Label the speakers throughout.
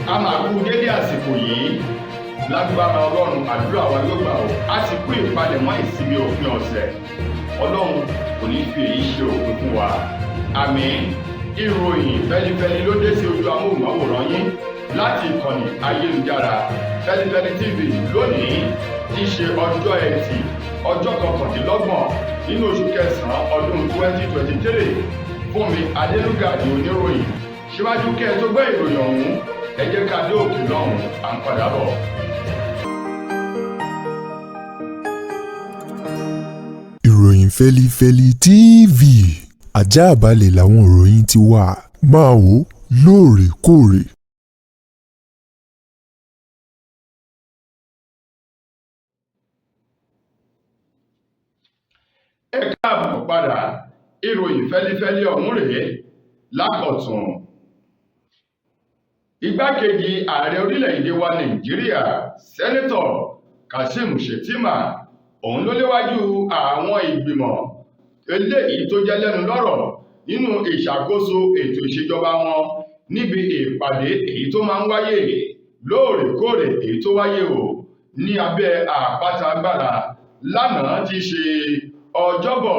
Speaker 1: a máa kú dédé àsìkò yìí lágbára ọlọ́run àdúrà wa yóò gbà ó a sì kú ìpalẹ̀mọ́ ìsinmi òpin ọ̀sẹ̀ ọlọ́run kò ní fi èyí ṣe òpin fún wa àmín. Ìròyìn fẹ́lifẹ́li ló dé sí ojú amóhùnmáwòrán yín láti ìkànnì ayélujára Feli-feli TV lónìí tí í ṣe ọjọ́ ẹtì ọjọ́ kọkàndínlọ́gbọ̀n nínú oṣù kẹsàn-án ọdún 2023 fún mi adélúgàdì oníròyìn. Síwájú kí ẹ tó gbọ́ ìròyìn ọ̀hún ẹ jẹ́ ká dé òkè lọ́hùn à ń padà bọ̀.
Speaker 2: Ìròyìn Feli-feli TV àjààbálẹ̀ làwọn ìròyìn ti wà máa wò lóòrèkóòrè.
Speaker 1: Ẹ káàbọ̀ padà ìròyìn fẹ́lifẹ́li ọ̀hún rèé lákọ̀tún. Igbákejì ààrẹ orílẹ̀-èdè wa Nàìjíríà sẹ́nẹ́tọ̀ Kashim Shettima òun ló léwájú àwọn ìgbìmọ̀ eléyìí tó jẹ́ lẹ́nu lọ́rọ̀ nínú ìṣàkóso ètò ìṣèjọba wọn níbi ìpàdé èyí tó máa ń wáyé lóòrèkóòrè èyí tó wáyé ní abẹ́ àpáta agbára lánàá tí í ṣe ọjọ́bọ̀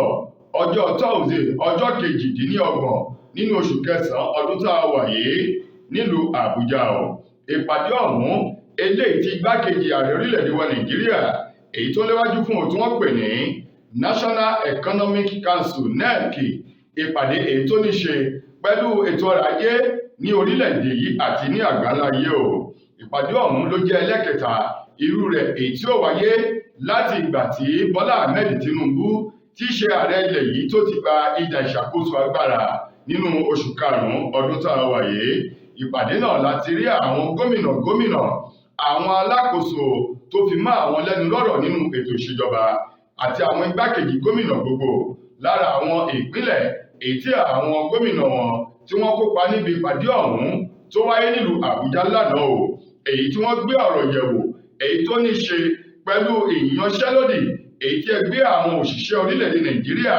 Speaker 1: ọjọ́ Thursday ọjọ́ kejìdínlọ́gbọ̀n nínú oṣù kẹsàn-án ọdún tá a wà yìí nílùú Àbújá ìpàdé ọ̀hún eléyìí tí igbákejì ààrẹ orílẹ̀-èdè wa Nàìjíríà èyí tó léwájú fún òun tí wọ́n pè ní National Economic Council NEC ìpàdé èyí tó ní ṣe pẹ̀lú ètò ọrọ̀ ajé ní orílẹ̀-èdè yìí àti ní àgbáńláyé ìpàdé ọ̀hún ló jẹ́ ẹlẹ́kẹta irú rẹ̀ èyí tí ó wáyé láti ìgbà tí Bọ́lá Ahmed Tinubu tí í ṣe ààrẹ ilẹ̀ yìí tó ti gba ìdá ìṣàkóso agbára nínú oṣù karùn-ún ọdún tá a wà yìí. Ìpàdé náà láti rí àwọn gómìnà àwọn alákòóso tó fi mọ́ àwọn lẹ́nu lọ́rọ̀ nínú ètò ìṣèjọba àti àwọn igbákejì gómìnà gbogbo lára àwọn ìpínlẹ̀ èyí tí àwọn gómìnà wọn tí wọ́n kópa níbi ìpàdé ọ̀hún tó wáyé nílùú Àbújá lánàá èyí tí wọ́n gbé ọ̀rọ̀ yẹ̀wò èyí tó ní ṣe pẹ̀lú ìyanṣẹ́lódì èyí tí ẹgbẹ́ àwọn òṣìṣẹ́ orílẹ̀-èdè Nàìjíríà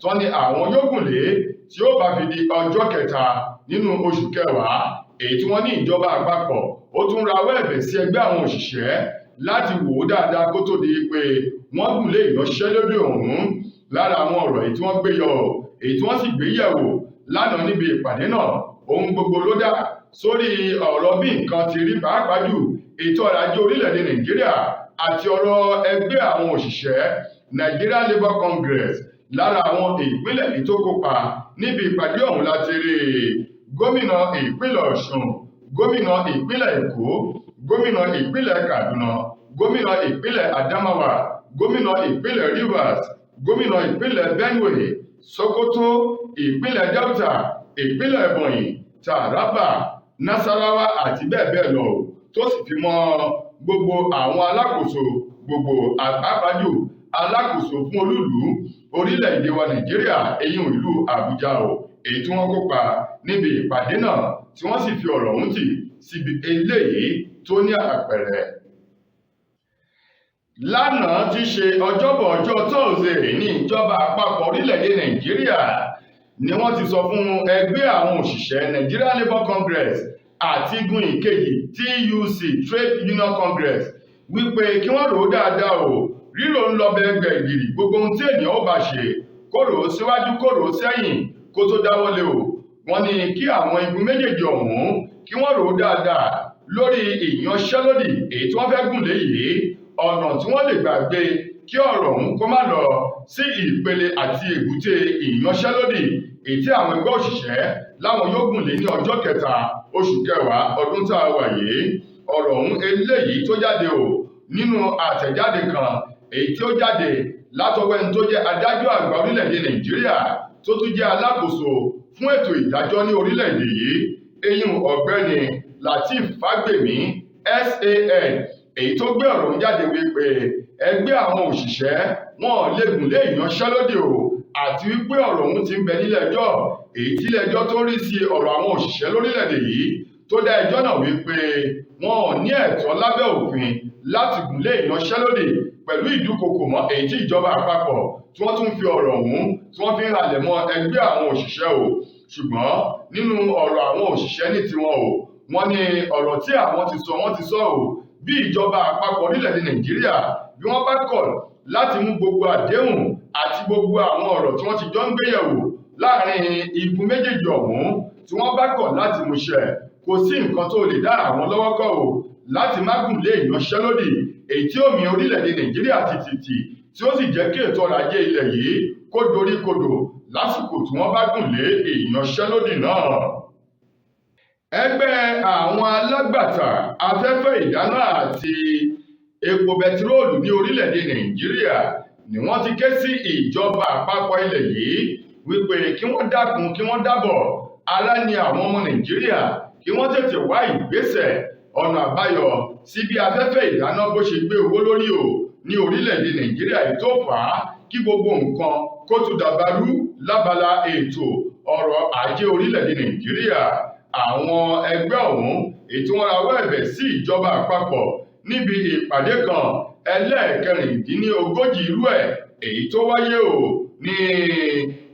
Speaker 1: tán ni àwọn yóò gùn lé tí ó bá fi di ọjọ́ kẹta nínú oṣù kẹwàá èyí tí wọ́n ní ìjọba àpapọ̀ ó tún rawọ́ ẹ̀bẹ̀ sí ẹgbẹ́ àwọn òṣìṣẹ́ láti wò ó dáadáa kó tó di pé wọ́n gùn lé ìyanṣẹ́lódì ọ̀hún. Lára àwọn ọ̀rọ̀ èyí tí wọ́n gbé yọ èyí tí wọ́n sì gbé yẹ̀wò lánàá níbi ìpàdé náà ohun gbogbo ló dá sórí ọ̀rọ̀ bí nǹkan ti rí pàápàá jù ètò ọrọ̀ ajé orílẹ̀-èdè Nàìjíríà àti ọ̀rọ̀ ẹgbẹ́ àwọn òṣìṣẹ́ Nigeria Labour Congress. Lára àwọn ìpínlẹ̀ èyí tó kópa níbi ìpàdé ọ̀hún láti rí gómìnà ìpínlẹ̀ Ọ̀ṣun, gómìnà ìpínlẹ̀ Èkó, gómìnà ìpínlẹ̀ Kaduna, gómìnà ìpínlẹ̀ Adamawa, gómìnà ìpínlẹ̀ Rivers, gómìnà ìpínlẹ̀ Benue, Sokoto, ìpínlẹ̀ Delta, ìpínlẹ̀ Ebonyi, Taraba, Nasarawa àti bẹ́ẹ̀ bẹ́ẹ̀ lọ tó sì fi mọ́ gbogbo àwọn alákòóso gbogbo àpapàjù alákòóso fún olúùlú orílẹ̀-èdè wa Nàìjíríà èyí ìlú Àbújá èyí tí wọ́n kópa níbi ìpàdé náà tí wọ́n sì fi ọ̀rọ̀ ọ̀hún tì síbi eléyìí tó ní àpẹẹrẹ. Lánàá tí í ṣe ọjọ́bọ̀ ọjọ́ Thursday ní ìjọba àpapọ̀ orílẹ̀-èdè Nàìjíríà ni wọ́n ti sọ fún ẹgbẹ́ àwọn òṣìṣẹ́ Nigeria Labour Congress àti igun ìkejì TUC Trade Union Congress wípé kí wọ́n rò ó dáadáa rírò ń lọ bẹ́ẹ̀gbẹ̀ ìgìrì gbogbo ohun tí ènìyàn ó bá ṣe kó rò ó síwájú kó rò ó sẹ́yìn kó tó dáwọ́lé wọ́n ní kí àwọn igun méjèèjì ọ̀hún kí wọ́n rò ó dáadáa lórí ìyanṣẹ́lódì èyí tí wọ́n fẹ́ gùn lé yìí ọ̀nà tí wọ́n lè gbàgbé kí ọ̀rọ̀ ọ̀hún kó má lọ sí ìpele àti èbúté ìyanṣẹ́lódì èyí tí àwọn ẹgbẹ́ òṣìṣẹ́ láwọn yóò gùn lé ní ọjọ́ kẹta oṣù kẹwàá ọdún tá a wà yìí. Ọ̀rọ̀ ọ̀hún eléyìí tó jáde nínú àtẹ̀jáde kan èyí tí ó jáde látọwọ́ ẹni tó jẹ́ adájọ́ àgbà orílẹ̀-èdè Nàìjíríà tó tún jẹ́ alákòóso fún ètò ìdájọ́ ní orílẹ̀-èdè yìí eyín ọ̀gbẹ́ni Lateef Fagbemi SAN èyí tó gbé ọ̀rọ̀ ń jáde wípé ẹgbẹ́ àwọn òṣìṣẹ́ wọn lè gùn lé ìyanṣẹ́lódì àti wípé ọ̀rọ̀ ọ̀hún ti ń bẹ nílé ẹjọ́ èyí tí ilé ẹjọ́ tó rí sí ọ̀rọ̀ àwọn òṣìṣẹ́ lórílẹ̀-èdè yìí tó dá ẹjọ́ náà wípé wọn ò ní ẹ̀tọ́ lábẹ́ òfin láti gùn lé ìyanṣẹ́lódì pẹ̀lú ìdúkokò mọ́ èyí tí ìjọba àpapọ̀ tí wọ́n tún fi ọ̀rọ̀ ọ̀hún tí wọ́n fi ń halẹ̀ mọ́ ẹgbẹ́ àwọn òṣìṣẹ́ ṣùgbọ́n nínú ọ̀rọ̀ àwọn òṣìṣẹ́ ní tiwọn wọ́n ní ọ̀rọ̀ tí àwọn ti sọ ò bí ìjọba àpapọ̀ orílẹ̀-èdè Nàìjíríà bí wọ́n bá kọ̀ láti mú gbogbo àdéhùn àti gbogbo àwọn ọ̀rọ̀ tí wọ́n ti jọ ń gbéyẹ̀wò láàrin igun méjèèjì ọ̀hún tí wọ́n bá kọ̀ láti múṣẹ, kò sí nǹkan tó lè dá àwọn lọ́wọ́ kọ̀ ò láti má gùn lé ìyanṣẹ́lódì èyí tí ó mì orílẹ̀-èdè Nàìjíríà tìtìtì tí ó sì jẹ́ kí ètò ọrọ̀ ajé ilẹ̀ yìí kó dorí kodò lásìkò tí wọ́n bá gùn lé ìyanṣẹ́lódì náà. Ẹgbẹ́ àwọn alágbàtà afẹ́fẹ́ ìdáná àti epo bẹtiróòlù ní orílẹ̀-èdè Nàìjíríà ni wọ́n ti ké sí ìjọba àpapọ̀ ilẹ̀ yìí wípé kí wọ́n dákun kí wọ́n dábọ̀ ará ni àwọn ọmọ Nàìjíríà kí wọ́n tètè wá ìgbésẹ̀ ọ̀nà àbáyọ sí bí afẹ́fẹ́ ìdáná bó ṣe gbé owó lórí o ní orílẹ̀-èdè Nàìjíríà yìí tó fà á kí gbogbo nǹkan kó tún dàbàrú lábala ètò ọrọ̀ ajé orílẹ̀-èdè Nàìjíríà. Àwọn ẹgbẹ́ ọ̀hún ètò wọn rawọ́ ẹ̀bẹ̀ sí ìjọba àpapọ̀ níbi ìpàdé kan ẹlẹ́ẹ̀kẹrìndínlógójì irú ẹ̀ èyí tó wáyé o ní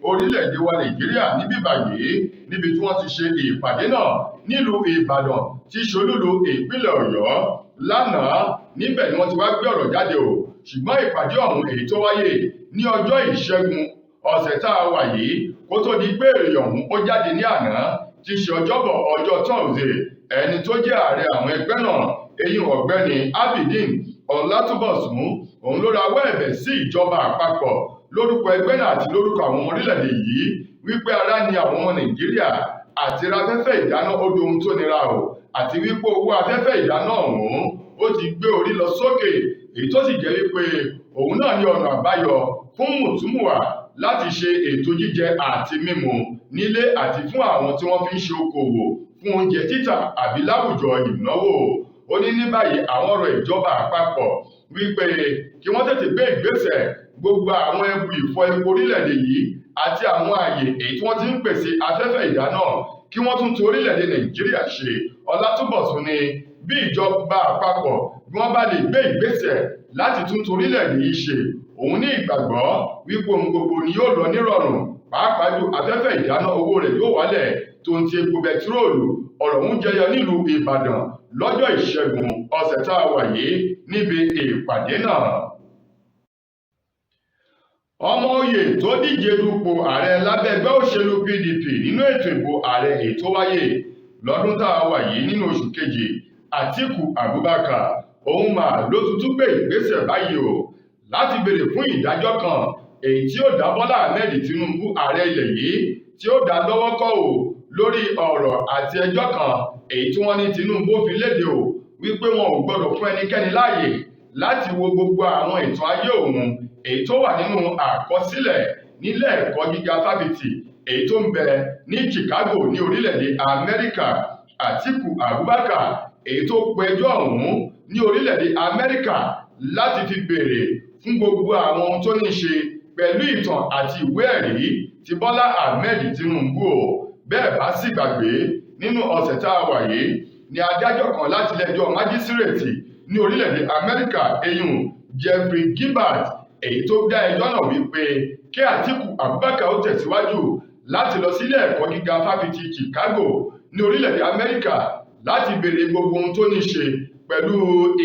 Speaker 1: orílẹ̀-èdè wa Nàìjíríà níbí báyìí níbi tí wọ́n ti ṣe ìpàdé náà nílùú Ìbàdàn tí ṣolúlu ìpínlẹ̀ Ọ̀yọ́ lánàá. Níbẹ̀ ni wọ́n ti wá gbé ọ̀rọ̀ jáde o ṣùgbọ́n ìpàdé ọ̀hún èyí tó wáyé ní ọjọ́ Ìṣẹ́gun ọ̀sẹ̀ tá a wà yìí kó tó di pé èrè ọ̀hún ó jáde ní àná tí ṣe ọjọ́bọ̀ ọjọ́ Thursday, ẹni tó jẹ́ ààrẹ àwọn ẹgbẹ́ náà eyín ọ̀gbẹ́ni Abidin Ọlátúbọ̀sún òun ló rawọ́ ẹ̀bẹ̀ sí ìjọba àpapọ̀ lórúkọ ẹgbẹ́ náà àti lórúkọ àwọn ọmọ orílẹ̀-èdè yìí wípé ará ni àwọn ọmọ Nàìjíríà àti ra afẹ́fẹ́ ìdáná ó di ohun tó nira o àti wípé owó afẹ́fẹ́ ìdáná ọ̀hún ó ti gbé orí lọ sókè èyí tó sì jẹ́ wípé òun náà ní ọ̀nà àbáyọ fún mùtúmùwà láti ṣe ètò jíjẹ àti mímu nílé àti fún àwọn tí wọ́n fi ń ṣe okòwò fún oúnjẹ títà àbí láwùjọ ìnáwó. Ó ní ní báyìí àwọn ọ̀rọ̀ ìjọba àpapọ̀ wípé kí wọ́n tètè gbé ìgbésẹ̀ gbogbo àwọn ẹbu ìfọ̀ epo orílẹ̀-èdè yìí àti àwọn ààyè èyí tí wọ́n ti ń pèsè afẹ́fẹ́ ìdáná kí wọ́n tún tún orílẹ̀-èdè Nàìjíríà ṣe. Ọlátúbọ̀sún ní bí ìjọba àpapọ̀ bí wọ́n bá lè gbé ìgbésẹ̀ láti tún tún orílẹ̀-èdè yìí ṣe, òun ní ìgbàgbọ́ wípé ohun gbogbo ni yóò lọ nírọ̀rùn, pàápàá jù afẹ́fẹ́ ìdáná owó rẹ̀ yóò wálẹ̀ tó ń ti epo bẹtiróòlù. Ọ̀rọ̀ ń jẹyọ nílùú Ìbàdàn lọ́jọ́ Ìṣẹ́gun ọ̀sẹ̀ tá a wà yìí níbi ìpàdé náà. Ọmọ oyè tó díje dupò ààrẹ lábẹ́ ẹgbẹ́ òṣèlú PDP nínú ètò ìbò ààrẹ èyí tó wáyé lọ́dún tá a wà yìí nínú oṣù kejì, Àtíkù Abubakar òun mà ló tuntun gbé ìgbésẹ̀ báyìí o láti béèrè fún ìdájọ́ kan èyí tí ó dá Bọ́lá Ahmed Tinubu ààrẹ ilẹ̀ yìí tí ó dá lọ́wọ́ kọ́ o lórí ọ̀rọ̀ àti ẹjọ́ kan èyí tí wọ́n ní Tinubu fi léde o wípé wọn ò gbọdọ̀ fún ẹnikẹ́ni láàyè láti wo gbogbo àwọn ìtàn ayé òun èyí tó wà nínú àkọsílẹ̀ nílé ẹ̀kọ́ gíga fáfitì èyí tó ń bẹ ní Chicago ní orílẹ̀-èdè Amẹ́ríkà. Àtíkù Abubakar èyí tó pẹjọ́ ọ̀hún ní orílẹ̀-èdè Amẹ́ríkà láti fi béèrè fún gbogbo àwọn ohun tó ní ṣe pẹ̀lú ìtàn àti ìwé ẹ̀rí ti Bọ́lá Ahmed Tinubu o. Bẹ́ẹ̀ bá sì gbàgbé nínú ọ̀sẹ̀ tá a wà yìí ni adájọ́ kan láti ilé-ẹjọ́ májísírèètì ní orílẹ̀-èdè Amẹ́ríkà eyín Jeffrey Gilbert èyí tó dá ẹjọ́ náà wípé kí Àtíkù Abubakar ó tẹ̀síwájú láti lọ sílé ẹ̀kọ́ gíga fáfitì Chicago ní orílẹ̀-èdè Amẹ́ríkà láti béèrè gbogbo ohun tó ní ṣe pẹ̀lú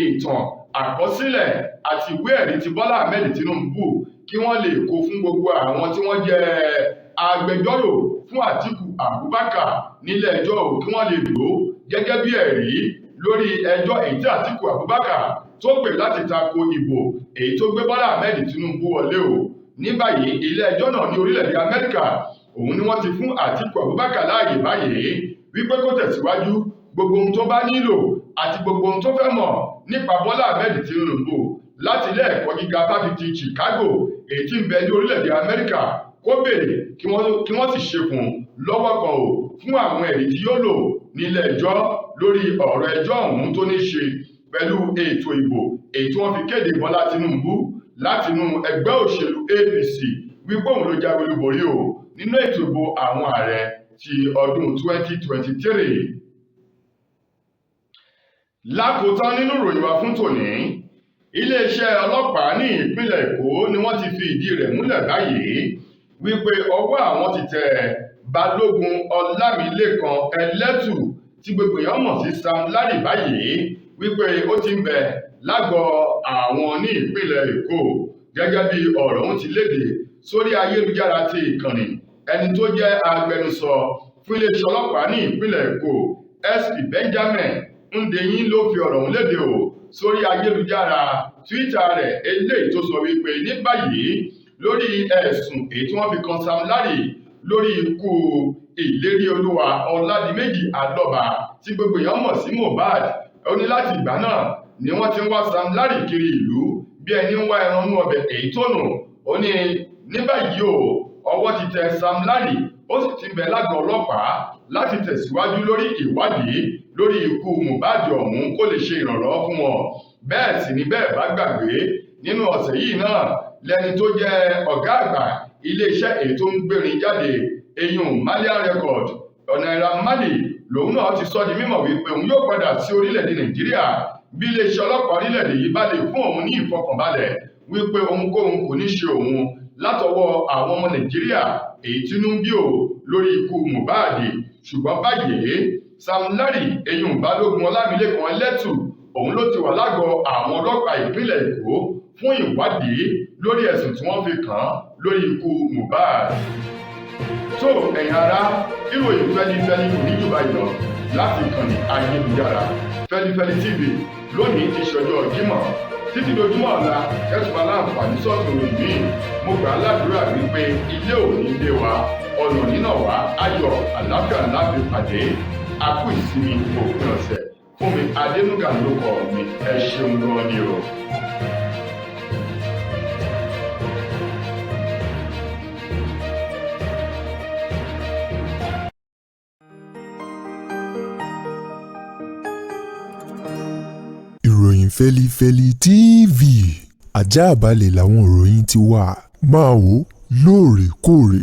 Speaker 1: ìtàn àkọsílẹ̀ àti ìwé ẹ̀rí ti Bọ́lá Ahmed Tinubu kí wọ́n lè kó fún gbogbo àwọn tí wọ́n jẹ́ agbẹjọ́rò fún Àtíkù Abubakar nílé ẹjọ́ kí wọ́n lè lò ó gẹ́gẹ́ bí ẹ̀rí lórí ẹjọ́ èyí tí Àtíkù Abubakar tó pè láti tako ìbò èyí tó gbé Bọ́lá Ahmed Tinubu wọlé o. Ní báyìí ilé ẹjọ́ náà ní orílẹ̀-èdè Amẹ́ríkà òun ni wọ́n ti fún Àtíkù Abubakar láàyè báyìí wípé kó tẹ̀síwájú gbogbo ohun tó bá nílò àti gbogbo ohun tó fẹ́ mọ̀ nípa Bọ́lá Ahmed Tinubu láti ilé ẹ̀kọ́ gíga fáfitì Chicago èyí tí ń bẹ ní orílẹ̀-èdè Amẹ́ríkà kó béèrè kí wọ́n sì ṣe fún un lọ́wọ́ kan o fún àwọn ẹ̀rí tí yóò lò nílé ẹjọ́ lórí ọ̀rọ̀ ẹjọ́ ọ̀hún tó ní ṣe pẹ̀lú ètò ìbò èyí tí wọ́n fi kéde Bọ́lá Tinubu látinú ẹgbẹ́ òṣèlú APC wípé òun ló jáwé olúborí o nínú ètò ìbò àwọn ààrẹ ti ọdún 2023. Lákòótán nínú ìròyìn wa fún tòní, iléeṣẹ́ ọlọ́pàá ní ìpínlẹ̀ Èkó ni wọ́n ti fi ìdí rẹ̀ múlẹ̀ báyìí wípé ọwọ́ àwọn ti tẹ Balógun Ọlámilékan Ẹlẹ́tù tí gbogbo èèyàn mọ̀ sí Sam Larry báyìí wípé ó ti ń bẹ lágọ̀ọ́ àwọn ní ìpínlẹ̀ Èkó gẹ́gẹ́ bí ọ̀rọ̀ ọ̀hún ti léde sórí ayélujára ti ìkànnì. Ẹni tó jẹ́ agbẹnusọ fún iléeṣẹ́ ọlọ́pàá ní ìpínlẹ̀ Èkó SP Benjamin Hundeyin ló fi ọ̀rọ̀ ọ̀hún léde o sórí ayélujára Twitter rẹ̀, eléyìí tó sọ wípé ní báyìí lórí ẹ̀sùn èyí tí wọ́n fi kan Sam Larry lórí ikú ìlérí olúwa Ọládìméjì Alọ́ba tí gbogbo èèyàn mọ̀ sí Mohbad. Ó ní láti ìgbà náà ni wọ́n ti ń wá Sam Larry kiri ìlú bí ẹni ń wá ẹran nú ọbẹ̀ èyí tó nù. Ó ní ní báyìí o ọwọ́ ti tẹ Sam Larry, ó sì ti bẹ lágọ̀ọ́ ọlọ́pàá láti tẹ̀síwájú lórí ìwádìí lórí ikú Mohbad ọ̀hún kó lè ṣe ìrànlọ́wọ́ fún wọn. Bẹ́ẹ̀ sì ni bẹ́ẹ̀ bá gbàgbé nínú ọ̀sẹ̀ yìí náà lẹni tó jẹ́ ọ̀gá àgbà iléeṣẹ́ èyí tó ń gbérin jáde eyín Marley record Naira Marley lòun náà ti sọ di mímọ̀ wípé òun yóò padà sí orílẹ̀-èdè Nàìjíríà bí iléeṣẹ́ ọlọ́pàá orílẹ̀-èdè yìí bá lè fún òun ní ìfọkànbalẹ̀ wípé ohunkóhun kò ní ṣe òun látọwọ́ àwọn ọmọ Nàìjíríà èyí tínú ń bí ò lórí ikú Mohbad. Ṣùgbọ́n báyìí Sam Larry eyín Balógun Ọlámilékan Ẹlẹ́tù òun ló ti wà lágọ̀ọ́ àwọn ọlọ́pàá ìpínlẹ̀ Èkó fún ìwádìí lórí ẹ̀sùn tí wọ́n fi kàn án lórí ikú Mohbad. tó ẹ̀yin ará, ìròyìn Feli-feli kò ní jù báyìí lọ láti ìkànnì ayélujára Feli-feli TV lónìí ti ṣọjọ́ Jímọ̀ títí dojúmọ́ ọ̀la kẹ́tùmá láǹfààní sọ́ọ̀tún ròyìn míì. Mo gbà á ládùúrà wípé ilé òní ilé wa ọ̀nà nínà wá ayọ̀ àlàáfíà ńlá fi pàdé. A kú ìsinmi òpin ọ̀sẹ̀. Fúnmi Adénúgà ló kọ mi. Ẹ ṣeun gan ni o.
Speaker 2: Ìròyìn Feli-feli TV àjààbálẹ̀ làwọn ìròyìn ti wà. Máa wò lóòrèkóòrè.